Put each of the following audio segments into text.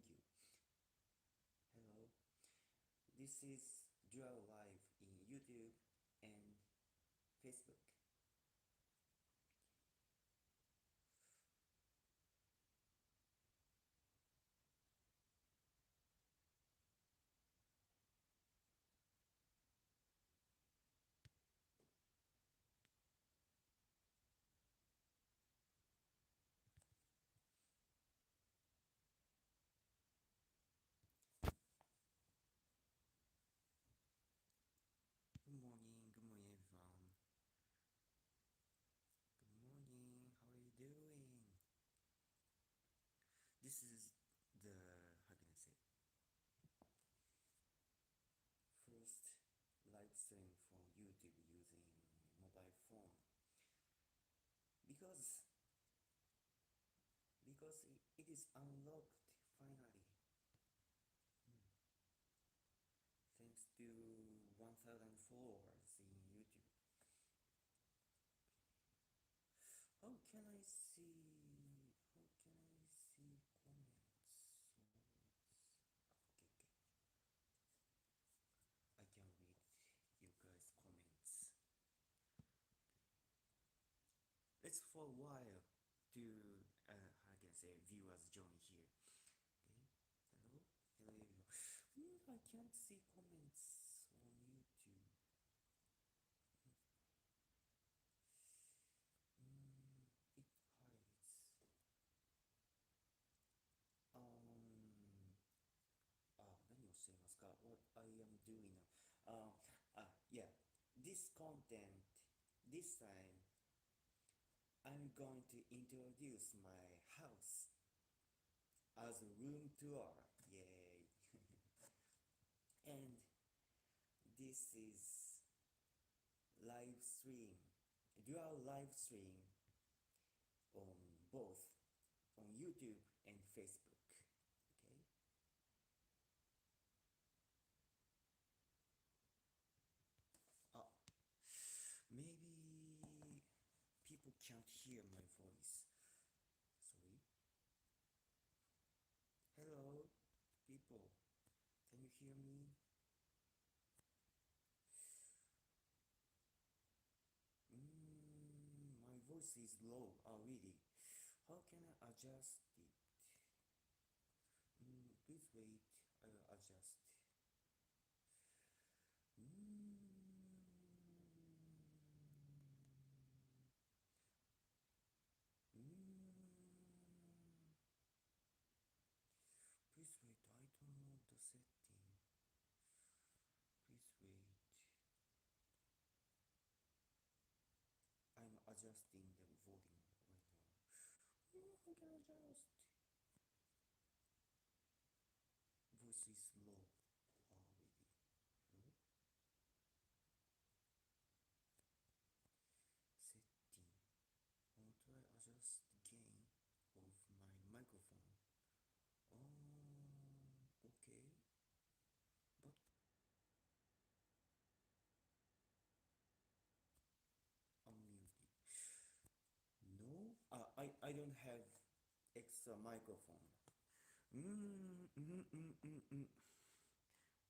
Thank you. Hello. This is Dual Live in YouTube and Facebook. Good morning everyone. Good morning, how are you doing? This is the, how can I say, first live stream from YouTube using mobile phone. Because it is unlocked finally. Thanks to 1000 followers in YouTube. How can I see? How can I see comments? Okay, okay. I can read you guys' comments. It's for a while to, how can I say, viewers join here. Okay, hello, hello everyone. I can't see comments on YouTube. It hides. Um, 何をしていますか? What I am doing now. Yeah, this content, this time, I'm going to introduce my house as a room tour. Yay! And this is live stream, dual live stream on both on YouTube and Facebook. Okay. Uh, Maybe people can't hear my voice. Sorry. Hello, people. Can you hear me? My voice is low already. How can I adjust it? Please wait. I will adjust. Please wait. I don't know the setting. Please wait. I'm adjusting the volume right now. I can adjust. Voice is low already. Hello? Setting. How do I adjust the gain of my microphone? Okay. But unmuted. No, I don't have extra microphone.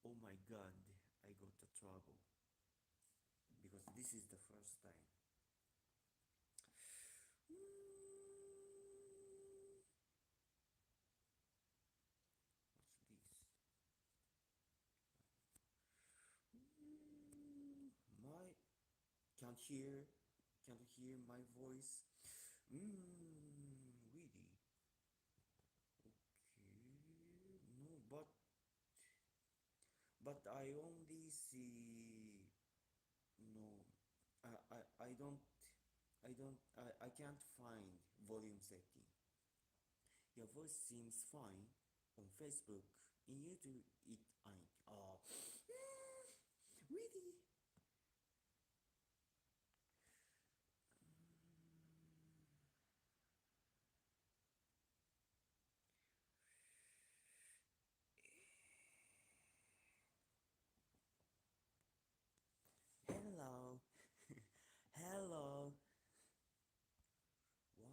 Oh my god, I got the trouble because this is the first time. What's this? My can't hear my voice. Really? Okay. No, but I only see. No, I can't find volume setting. Your voice seems fine on Facebook. In YouTube, it ain't. Really? Hello. Hello. Why?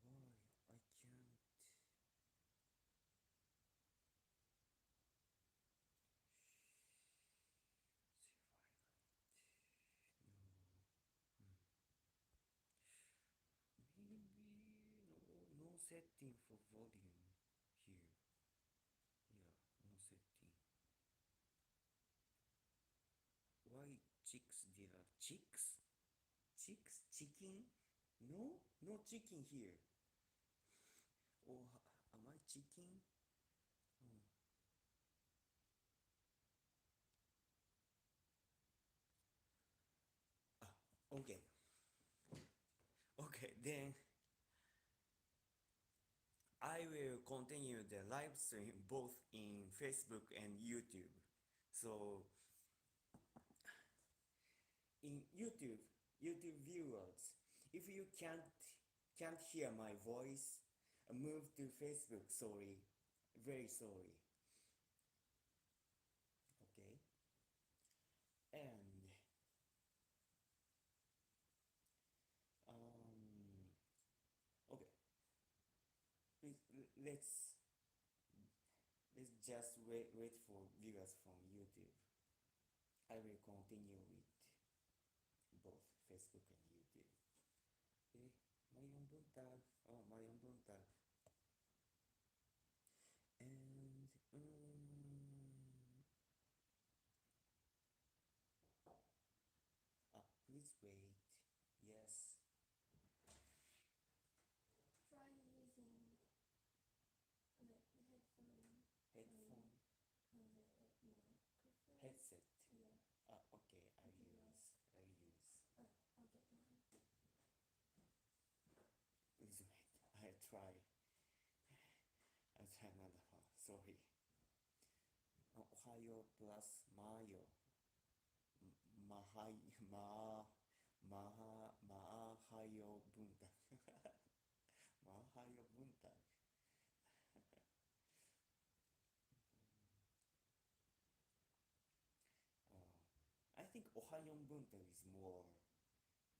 Why? I can't. setting for volume here. Yeah, no setting. Why chicks there? Chicks? Chicks? Chicken? No? No chicken here. Or am I chicken? Oh. Ah, okay. Okay, then I will continue the live stream both in Facebook and YouTube. So in YouTube viewers, if you can't hear my voice, move to Facebook. Sorry, very sorry. Okay, and okay, please let's just wait for viewers from YouTube. I will continue with both Facebook and YouTube. 4분 딱, my 4분 딱. And, please wait. Yes, Try using the headphone. headphone, On the microphone. headset. Yeah. Okay, I use. I'll get mine. Please wait. I try another one. Sorry. Ohayo plus Mayo. Mahai, Mahayo bunta. Mahayo bunta. I think Ohayo bunta is more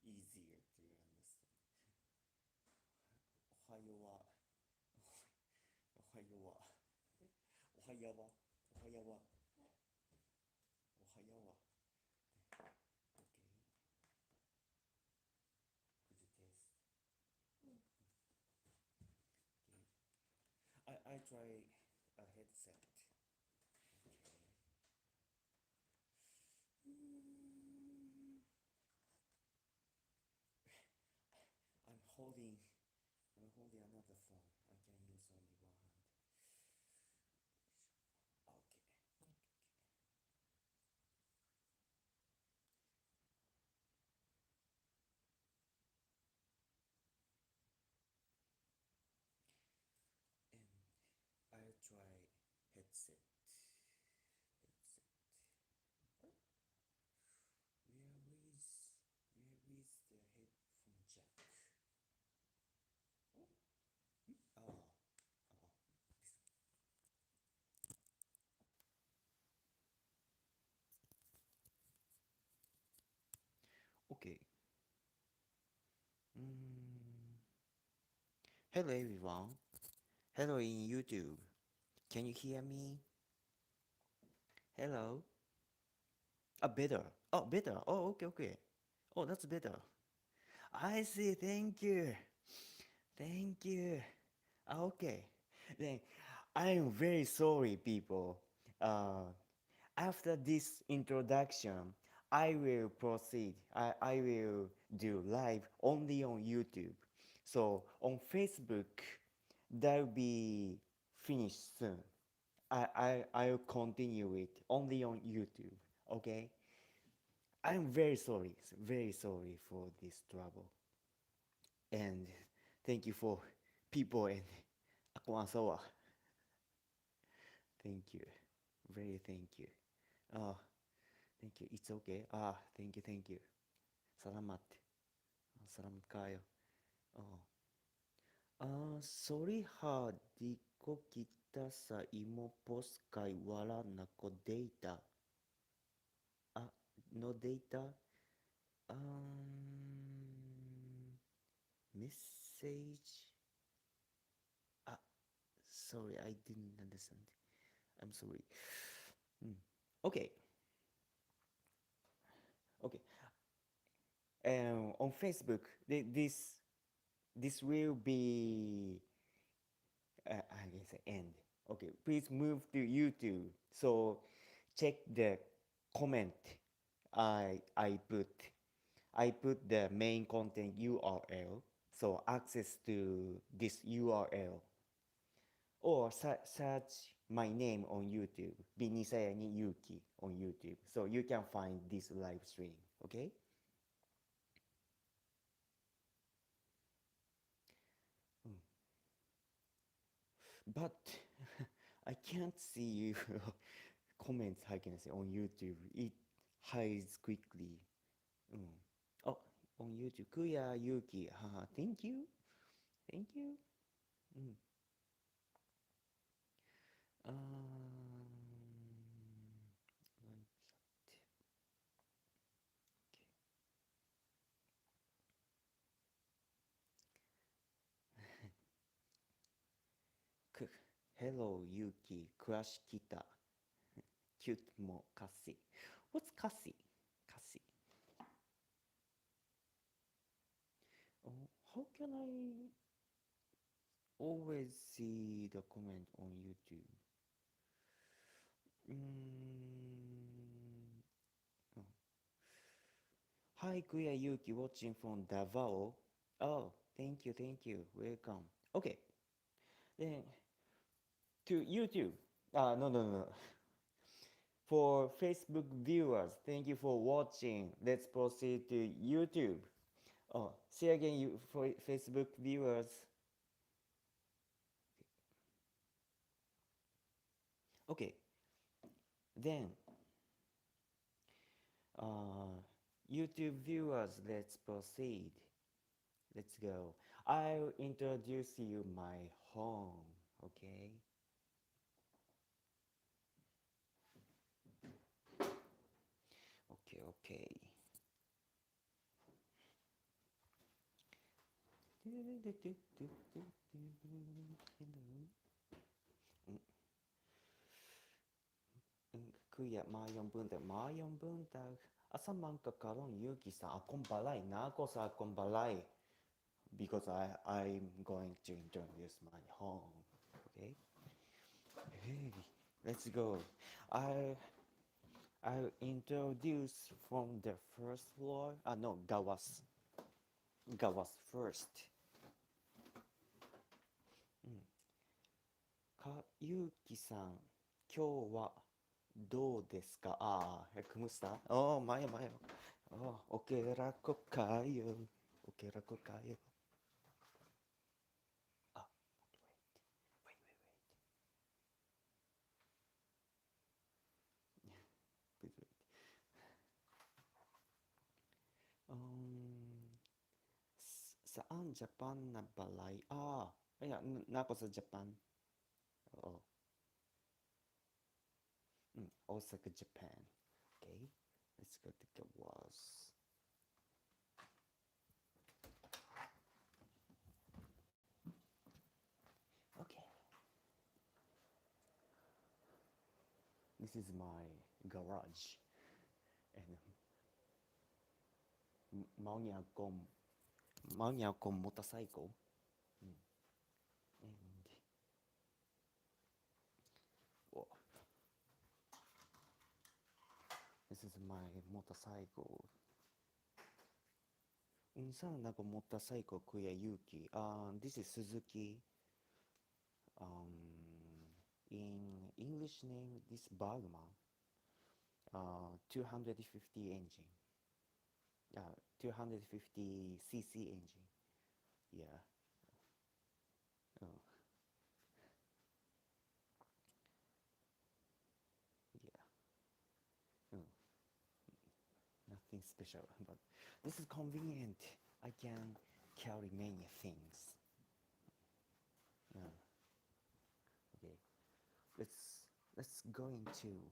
easier to understand. Ohayo wa. Ohayo wa. Ohaya wa. Ohaya wa. Ohaya wa. Okay. Could you taste? Mm. Okay. I try a headset. Okay. I'm holding another phone. I can use only one hand. Okay. And I'll try headset. Headset. Where is the headphone jack? Oh. Oh. Oh. Okay. Mm. Hello everyone. Hello in YouTube. Can you hear me? Hello. Better. Oh, better. Oh, okay, okay. Oh, that's better. I see. Thank you. Thank you. Okay. Then I am very sorry, people. After this introduction, I will proceed. I will do live only on YouTube. So on Facebook, that'll be finished soon. I'll continue it only on YouTube. Okay? I'm very sorry for this trouble. And thank you for people and Akwasawa. Thank you. Very thank you. Oh, thank you. It's okay. Thank you. Salamat. Salamat kayo. Oh. Sorry ha, di ko kita sa imo post kay wala na ko data. No data. Message. Ah, sorry, I didn't understand. I'm sorry. Okay, okay. On Facebook, this will be I guess end. Okay, please move to YouTube. So check the comment I put. I put the main content URL. So access to this URL or search my name on YouTube, Binisayani Yuki on YouTube. So you can find this live stream. Okay. Mm. But I can't see your comments, how can I say, on YouTube. It hides quickly. Mm. Oh, on YouTube. Kuya Yuki. Haha, thank you. Thank you. Mm. Like that. Hello, Yuki. Crush Kita. Cute mo Cassie. What's Cassie? Cassie. Oh, how can I always see the comment on YouTube? Oh. Hi, Kuya Yuki, watching from Davao. Oh, thank you, thank you. Welcome. Okay, then to YouTube. No, no, no. For Facebook viewers, thank you for watching. Let's proceed to YouTube. Oh, see again, you for Facebook viewers. Okay, then YouTube viewers, let's proceed. Let's go. I'll introduce you my home. Okay. Okay. Okay. くや마연분들 마연분들 아사만까까론 유기사 아콤발라이 나고사 아콤발라이 because I'm going to introduce my home. Okay. Hey, let's go. I I'll introduce from the first floor. No, Gawas first. かゆうきさん、今日はどうですか？ああ、クムスタ? Oh, Maya, Maya. Oh, okay, rako kayo. Okay, rako kayo. Ah, wait, wait, wait, wait. Um, saan Japan na balay? Ah, ayan, nako sa Japan. Oo. Osaka, Japan. Okay, let's go to Gawas. Okay, this is my garage, and mau niya akong motorcycle. And oh, this is my motorcycle. Unsa na ko motorcycle, Kuya Yuki? This is Suzuki. In English name, this Bagman. 250 engine. 250 cc engine. Yeah. Oh, yeah. Oh, nothing special, but this is convenient. I can carry many things. Okay. Let's go into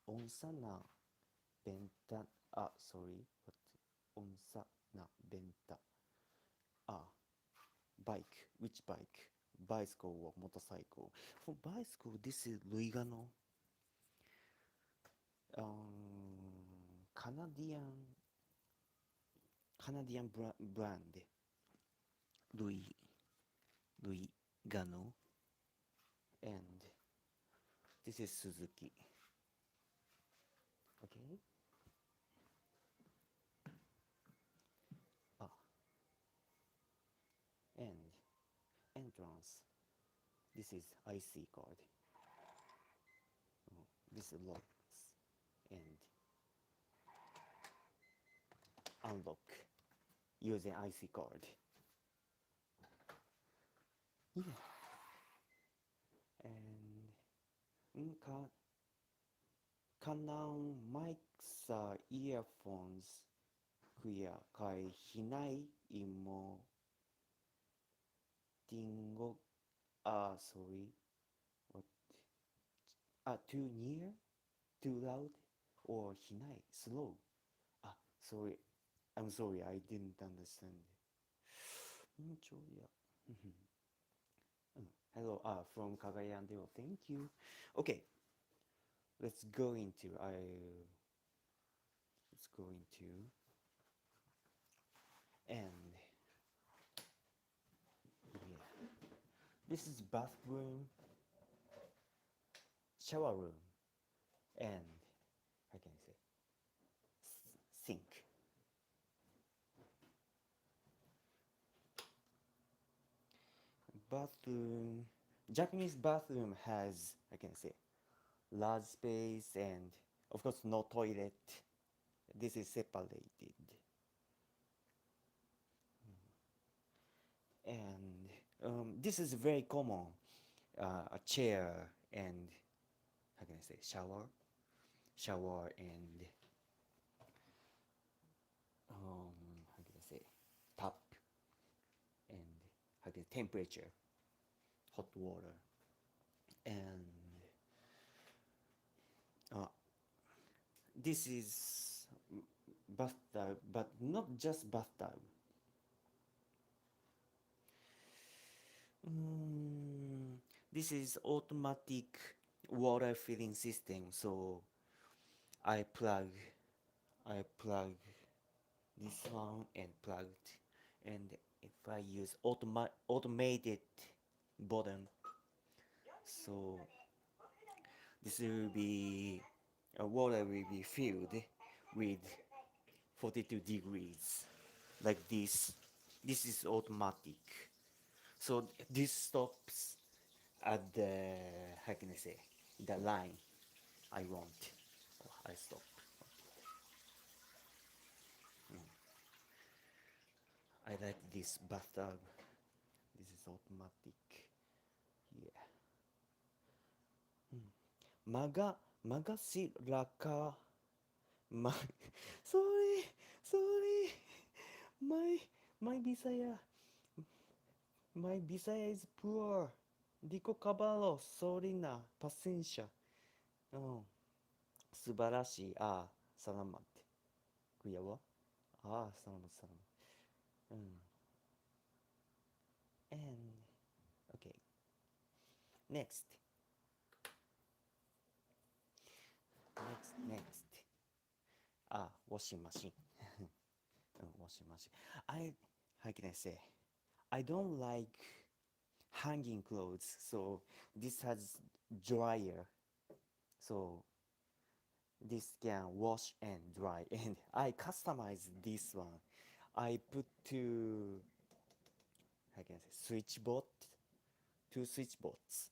Onsana Benta. Sorry, what? Onsana Benta. Ah, bike. Which bike? Bicycle or motorcycle? For bicycle, this is Luigano. Canadian brand. Louis. Rui Gano, and this is Suzuki. Okay. Ah, and entrance. This is IC card. This locks and unlock using IC card. Yeah. And Canon mics earphones kuya kai hinai imo tingo sorry what too near, too loud, or hinai slow. Sorry, I'm sorry, I didn't understand. Hello, from Kagaya and Deo, thank you. Okay, let's go into and yeah, this is bathroom, shower room, and how can I say sink. Bathroom, Japanese bathroom has, I can say, large space and of course no toilet. This is separated. And this is very common. A chair and how can I say shower and how can I say tap and how can temperature, hot water, and this is bathtub, but not just bathtub. This is automatic water filling system. So I plug this one and plugged, and if I use automated button, so this will be water will be filled with 42 degrees like this. This is automatic, so this stops at the how can I say the line I want. I stop. I like this bathtub. This is automatic. Yeah. Magasiraka. Ma sorry, sorry. My my Bisaya. My Bisaya is poor. Dico caballo, sorry na, paciencia. Oh, 素晴らしい. Salamat. Kuya wa? Salamat, salamat. And okay. Next. Next. Washing machine. Washing machine. How can I say? I don't like hanging clothes, so this has dryer. So this can wash and dry, and I customize this one. I put how can I say two switch bots.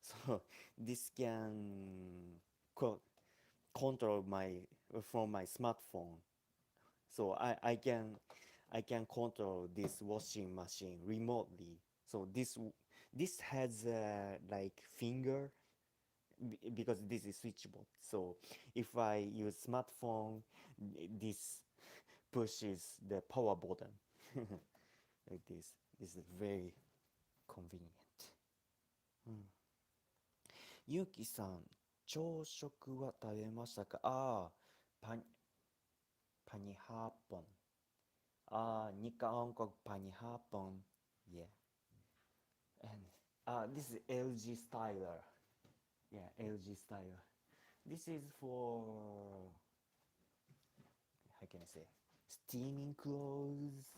So this can control from my smartphone. So I can control this washing machine remotely. So this has like finger because this is switch bot. So if I use smartphone, this pushes the power button like this. This is very convenient. ゆうきさん、朝食は食べましたか？パニハーポン。Nika Ongkok Pani Hapon. Yeah. And this is LG Styler. Yeah, LG Styler. This is for how can I say steaming clothes.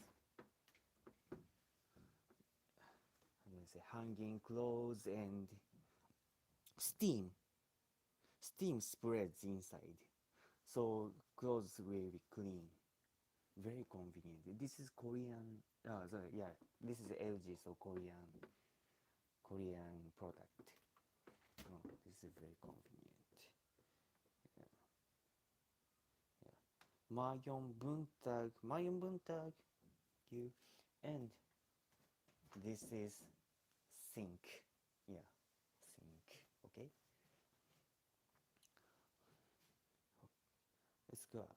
How can I say, hanging clothes and steam. Steam spreads inside, so clothes will be clean. Very convenient. This is Korean. Sorry, yeah, this is LG, so Korean product. Oh, this is very convenient. Yeah. Mayon Buntag, you, and this is sink. Yeah, sink. Okay, let's go up.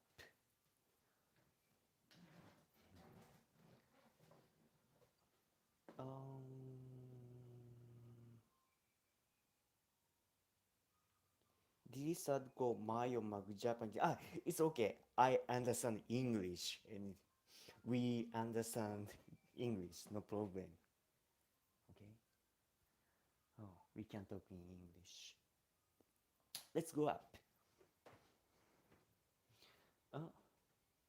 This sad go Mayo Mag Japanese. Ah, it's okay. I understand English and we understand English, no problem. Okay. Oh, we can talk in English. Let's go up.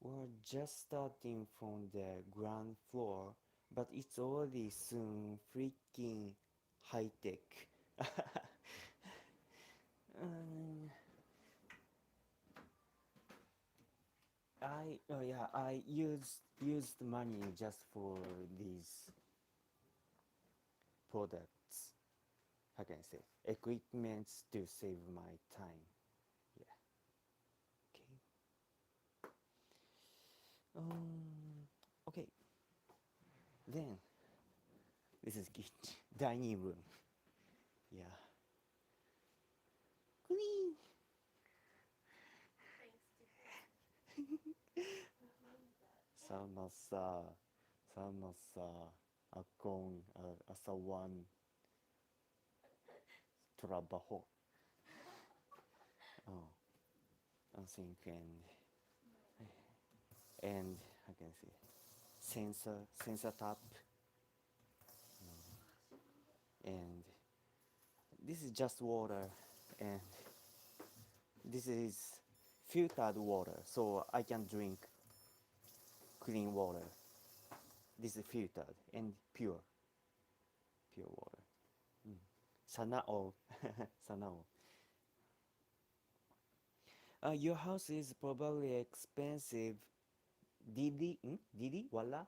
We're just starting from the ground floor, but it's already soon freaking high tech. um, I used money just for these products. How can I say? Equipments to save my time. Yeah. Okay. Okay. Then this is kitchen, dining room. Yeah. Clean. Sama sa akong asawan trabaho. Oh, I think and I can see sensor tap, and this is just water, and this is filtered water, so I can drink clean water. This is filtered and pure water. Sanao, sanao. Your house is probably expensive. Didi, wala,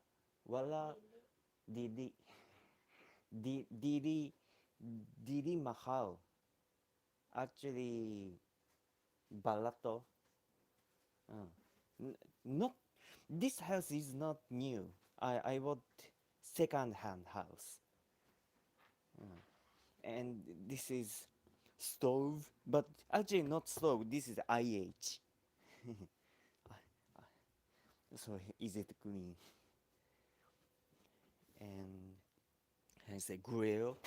Didi, Didi mahal. Actually, balato. Not, this house is not new. I bought second-hand house. And this is stove, but actually not stove. This is IH. So easy to clean. And has a grill,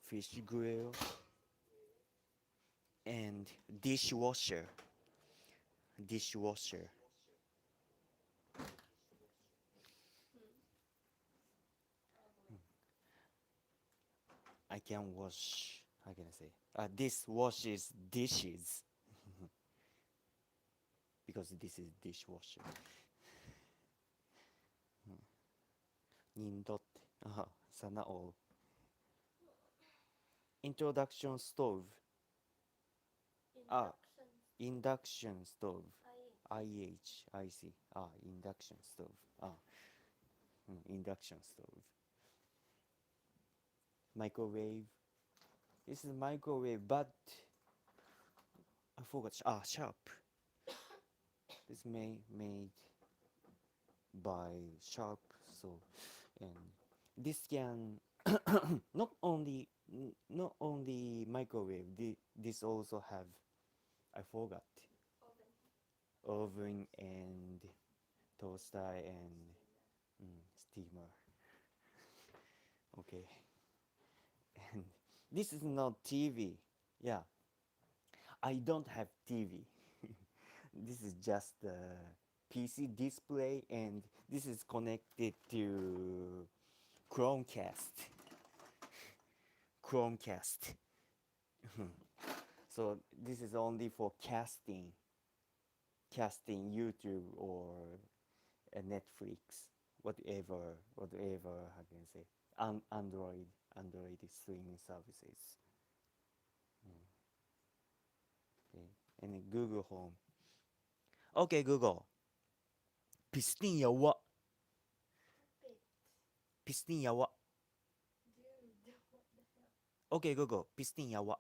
fish grill, and dishwasher. I can wash. How can I say? This washes dishes because this is dishwasher. Nindot. Sanao. Introduction stove. Induction stove. IH. I see. Induction stove. Induction stove. Microwave. This is microwave, but I forgot. Sharp. This made by Sharp. So, and this can not only microwave. This also have, I forgot, oven and toaster and steamer. Okay. And this is not TV. Yeah, I don't have TV. This is just a PC display, and this is connected to Chromecast. So this is only for casting YouTube or Netflix. whatever, how can I say, Android streaming services. Mm, okay. And then Google Home. Okay, Google. Pistin yawa. Bit. Pistin yawa. Dude, what the hell? Okay, Google. Pistin yawa.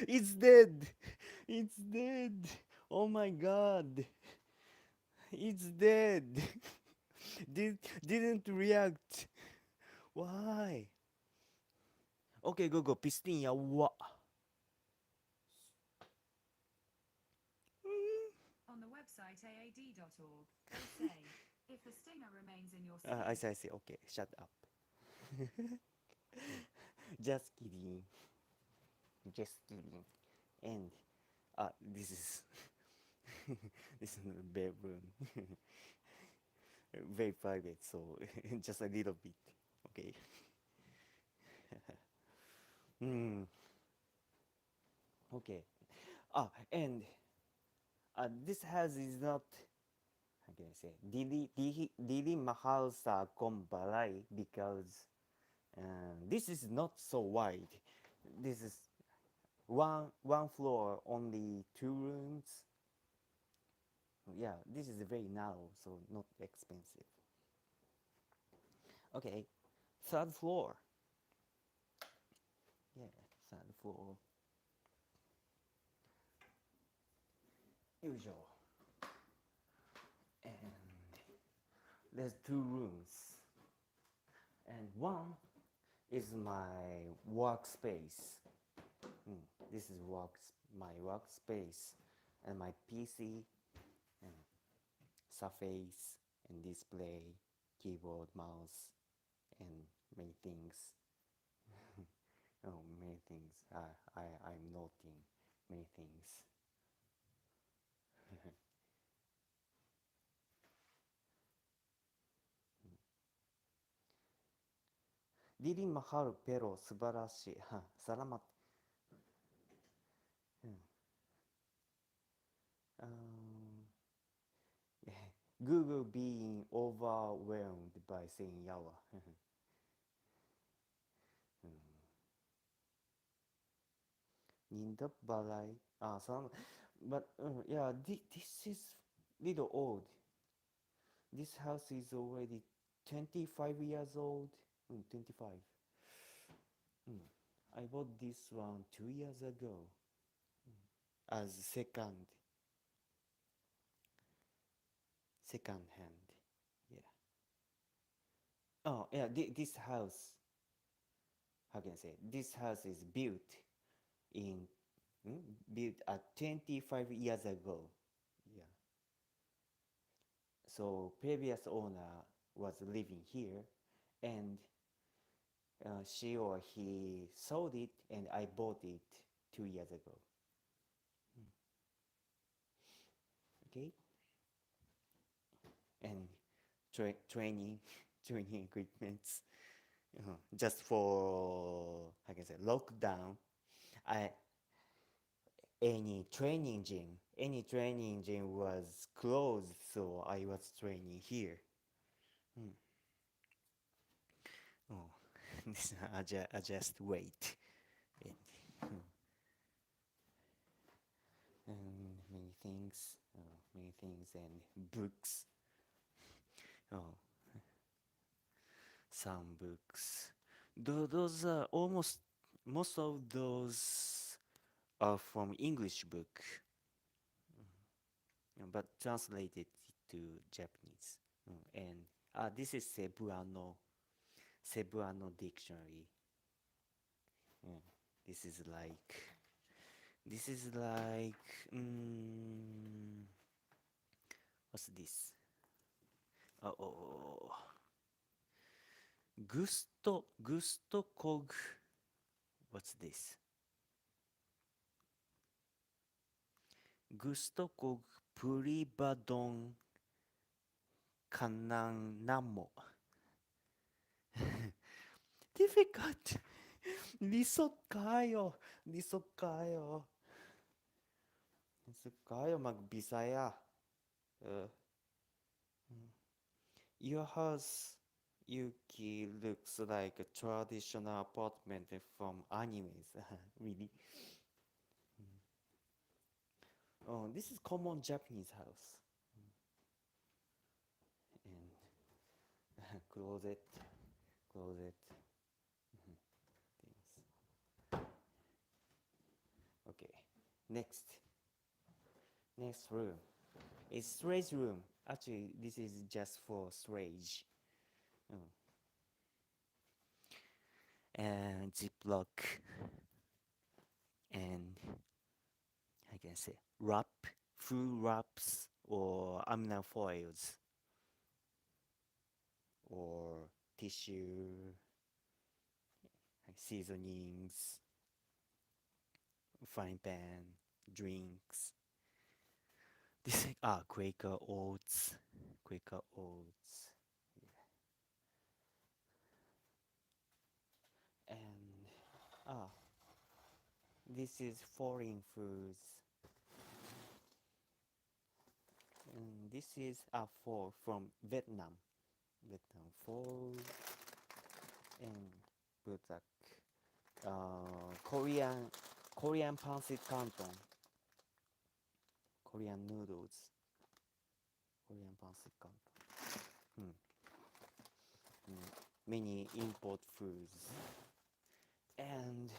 It's dead. It's dead. Oh my god. It's dead. Didn't react. Why? Okay, Google. Pistin yawa. On the website aad.org, they say, if the stinger remains in your I sleeve, say, okay, shut up. Just kidding. Just kidding. And this is this is the bedroom. Very private, so just a little bit. Okay. Hmm. Okay. And this house is not. How can I say? Dili mahal sa kombalai because this is not so wide. This is one floor, only 2 rooms. Yeah, this is very narrow, so not expensive. Okay, third floor. Yeah, third floor. Usual. And there's 2 rooms. And one is my workspace. This is my workspace and my PC and surface and display, keyboard, mouse, and many things. Oh, many things. I'm noting many things. Didi mahal pero subarashi. Salamat. Um, Google being overwhelmed by saying yawa. Ninda balai. But yeah, this is little old. This house is already 25 years old. 25. I bought this one 2 years ago as second hand. Yeah. Oh yeah, this house. How can I say? This house is in built at 25 years ago. Yeah. So previous owner was living here, and she or he sold it, and I bought it 2 years ago. Okay. And training training equipments just for, how can I say, lockdown. I any training gym was closed, so I was training here. Oh, I just wait. And, many things and books. Oh, some books. Those are almost most of those are from English book, but translated to Japanese. And this is Cebuano dictionary. Yeah, this is like what's this? Oh, Gusto Cog. What's this? Gusto Cog Puribadon Kanang Namo. Difficult. Lisot kayo. Suka kayo mag-Bisaya. Uh, your house, Yuki, looks like a traditional apartment from animes. Really? Oh, this is common Japanese house. And closet, closet, things. Okay, next room. It's storage room. Actually, this is just for storage. Oh. And Ziploc and I can say wrap, food wraps or aluminum foils or tissue, seasonings, frying pan, drinks. This Quaker oats, Quaker oats, yeah. And this is foreign foods. And this is for from Vietnam. Vietnam food and butak. Korean pancit canton. Korean noodles. Korean pancit canton. Many import foods. And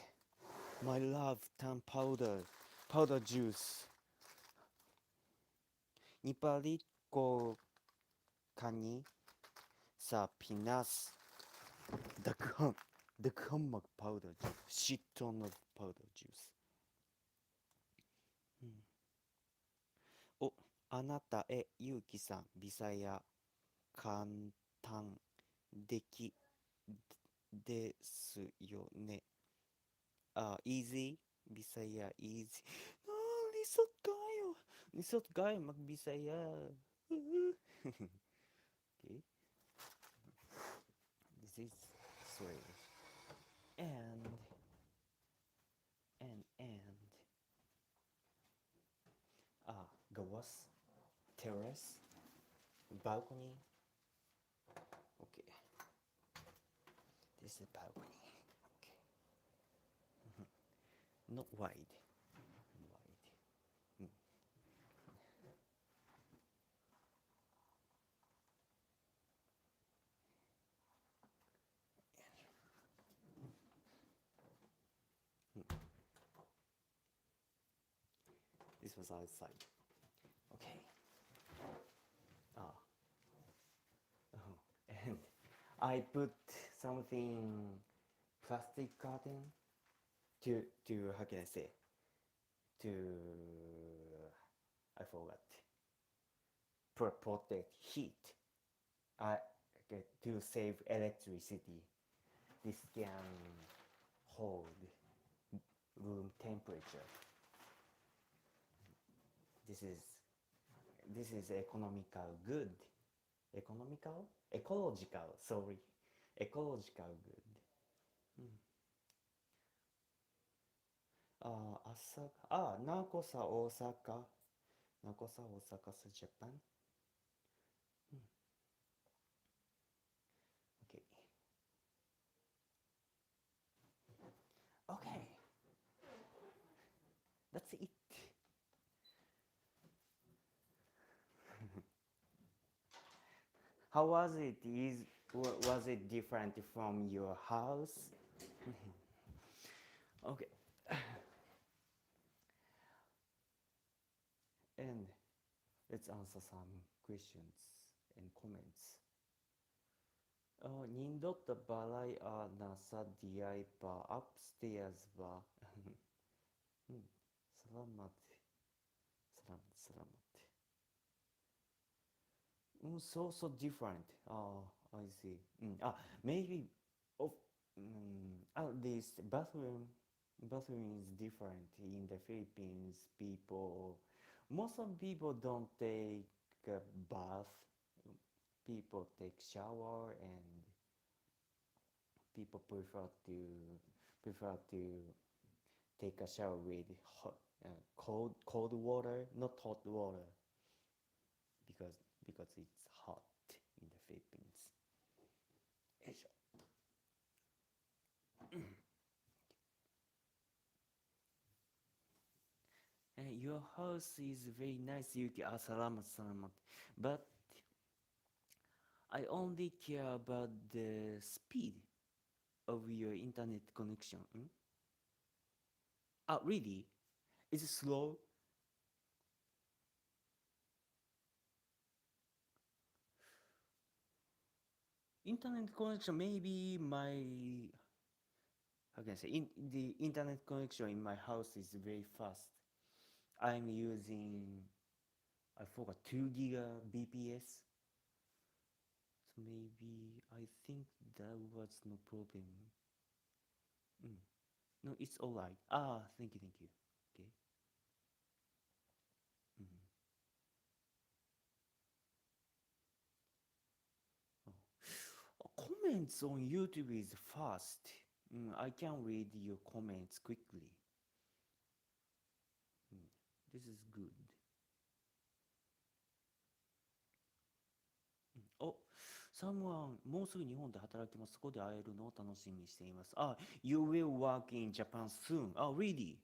my love, tan powder juice. Nipaliko kani sa Pinas the gum of powder juice, shit ton of powder juice. お、あなたへ、ゆうきさん、ビザや簡単できですよね。easy, Bisaya easy. Lisot kayo. Lisot kayo mag-Bisaya. Okay. This is Swedish. And gawas, terrace, balcony. Okay. This is balcony. Okay. Not wide. This was outside. Okay. And I put something plastic curtain to how can I say to I forgot protect heat. To save electricity. This can hold room temperature. This is economical good. Ecological, sorry. Ecological good. Nagosa, Osaka. Nagosa, Osaka, Japan. Okay. Okay. That's it. How was it? Was it different from your house? Okay. And let's answer some questions and comments. Nindot balay nasa DI ba upstairs ba? Salamat. Salamat. So different. I see. Maybe of at least bathroom is different in the Philippines. Most of people don't take a bath. People take shower and people prefer to take a shower with cold water, not hot water, because it's hot in the Philippines. よいしょ。Your house is very nice, Yuki. Ah, salamat, salamat. But I only care about the speed of your internet connection. Ah, really? Is it slow? Internet connection, maybe my, how can I say, the internet connection in my house is very fast. I'm using, I forgot, 2 giga bps. So maybe I think that was no problem. No, it's all right. Ah, thank you, thank you. Okay. Comments on YouTube is fast. I can read your comments quickly. This is good. Oh, someone もうすぐ日本で働きます。そこで会えるのを楽しみにしています。Ah, you will work in Japan soon. Oh, really?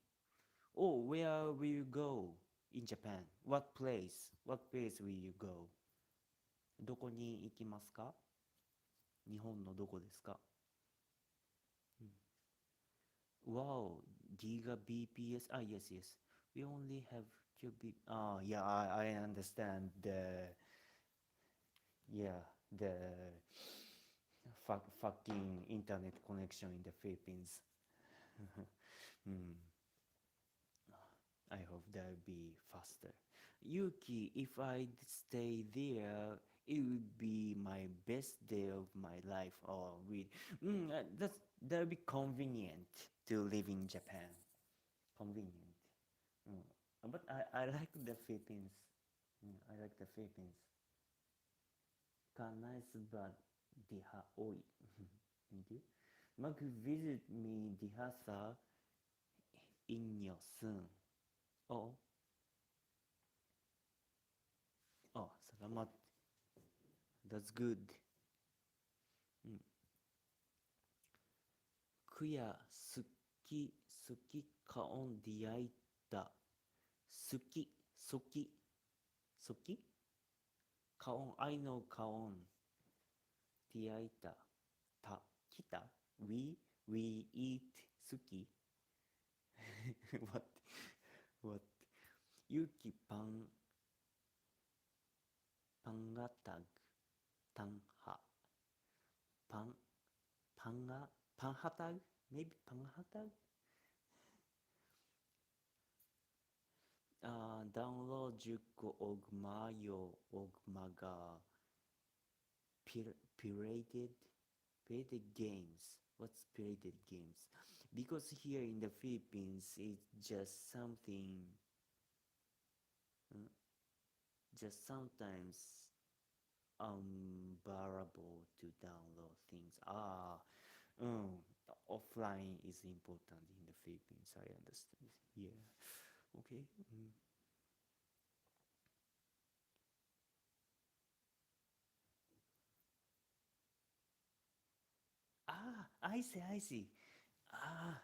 Oh, where will you go in Japan? What place? What place will you go? どこに行きますか？日本のどこですか？ Wow, giga BPS. Ah, yes, yes. We only have QB. Ah, yeah, I understand the fucking internet connection in the Philippines. I hope that'll be faster. Yuki, if I stay there, it would be my best day of my life. Oh, really? That'll be convenient to live in Japan. Convenient. But I like the Philippines. I like the Philippines. Ka nice but diha oi. Thank you. Mag visit me dihasa inyo soon. Oh. Oh, salamat. That's good. Kuya suki suki kaon diaita. Suki suki suki kaon. I know kaon. Diaita. Ta kita. We eat suki. What? Yuki pangatag tangha panhatag, maybe panhatag. Download 10個オグマよオグマがpirated games. What's pirated games? Because here in the Philippines it's just something just sometimes unbearable to download things. Offline is important in the Philippines. I understand. Yeah. Okay. I see. I see. Ah.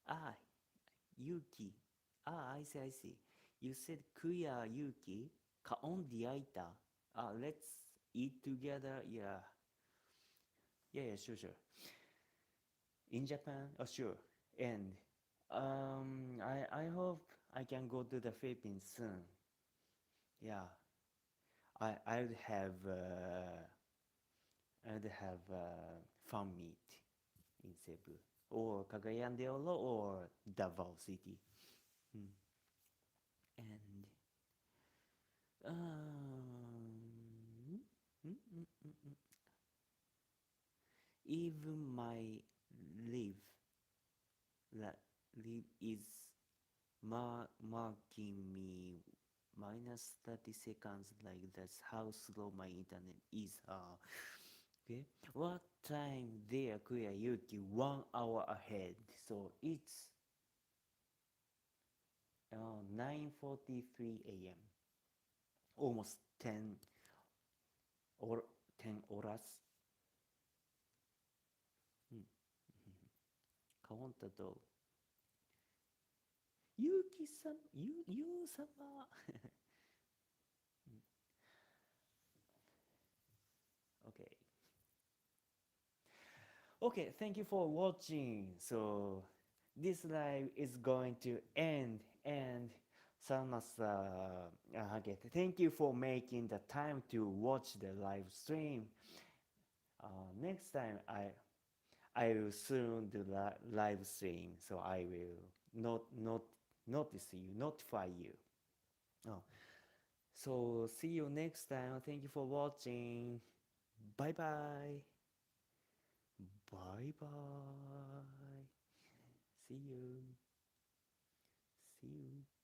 Ah. Yuki. I see. I see. You said Kuya Yuki. Kaon diaita. Let's eat together. Yeah. Yeah. Sure. Sure. In Japan. Oh, sure. And I hope I can go to the Philippines soon. Yeah. I'd have fun meet in Cebu or Cagayan de Oro or Davao City. And even my live is marking me minus 30 seconds, like that's how slow my internet is. Okay, what time there, Kuya Yuki? 1 hour ahead, so it's 9:43 a.m. Almost 10 or 10 horas. うん。カウントドゆうきさん、ゆうさま。Okay. Okay, thank you for watching. So this live is going to end and okay, thank you for making the time to watch the live stream. Next time I will soon do live stream, so I will not notice you, notify you. Oh, so see you next time. Thank you for watching. Bye bye. Bye bye. See you. See you.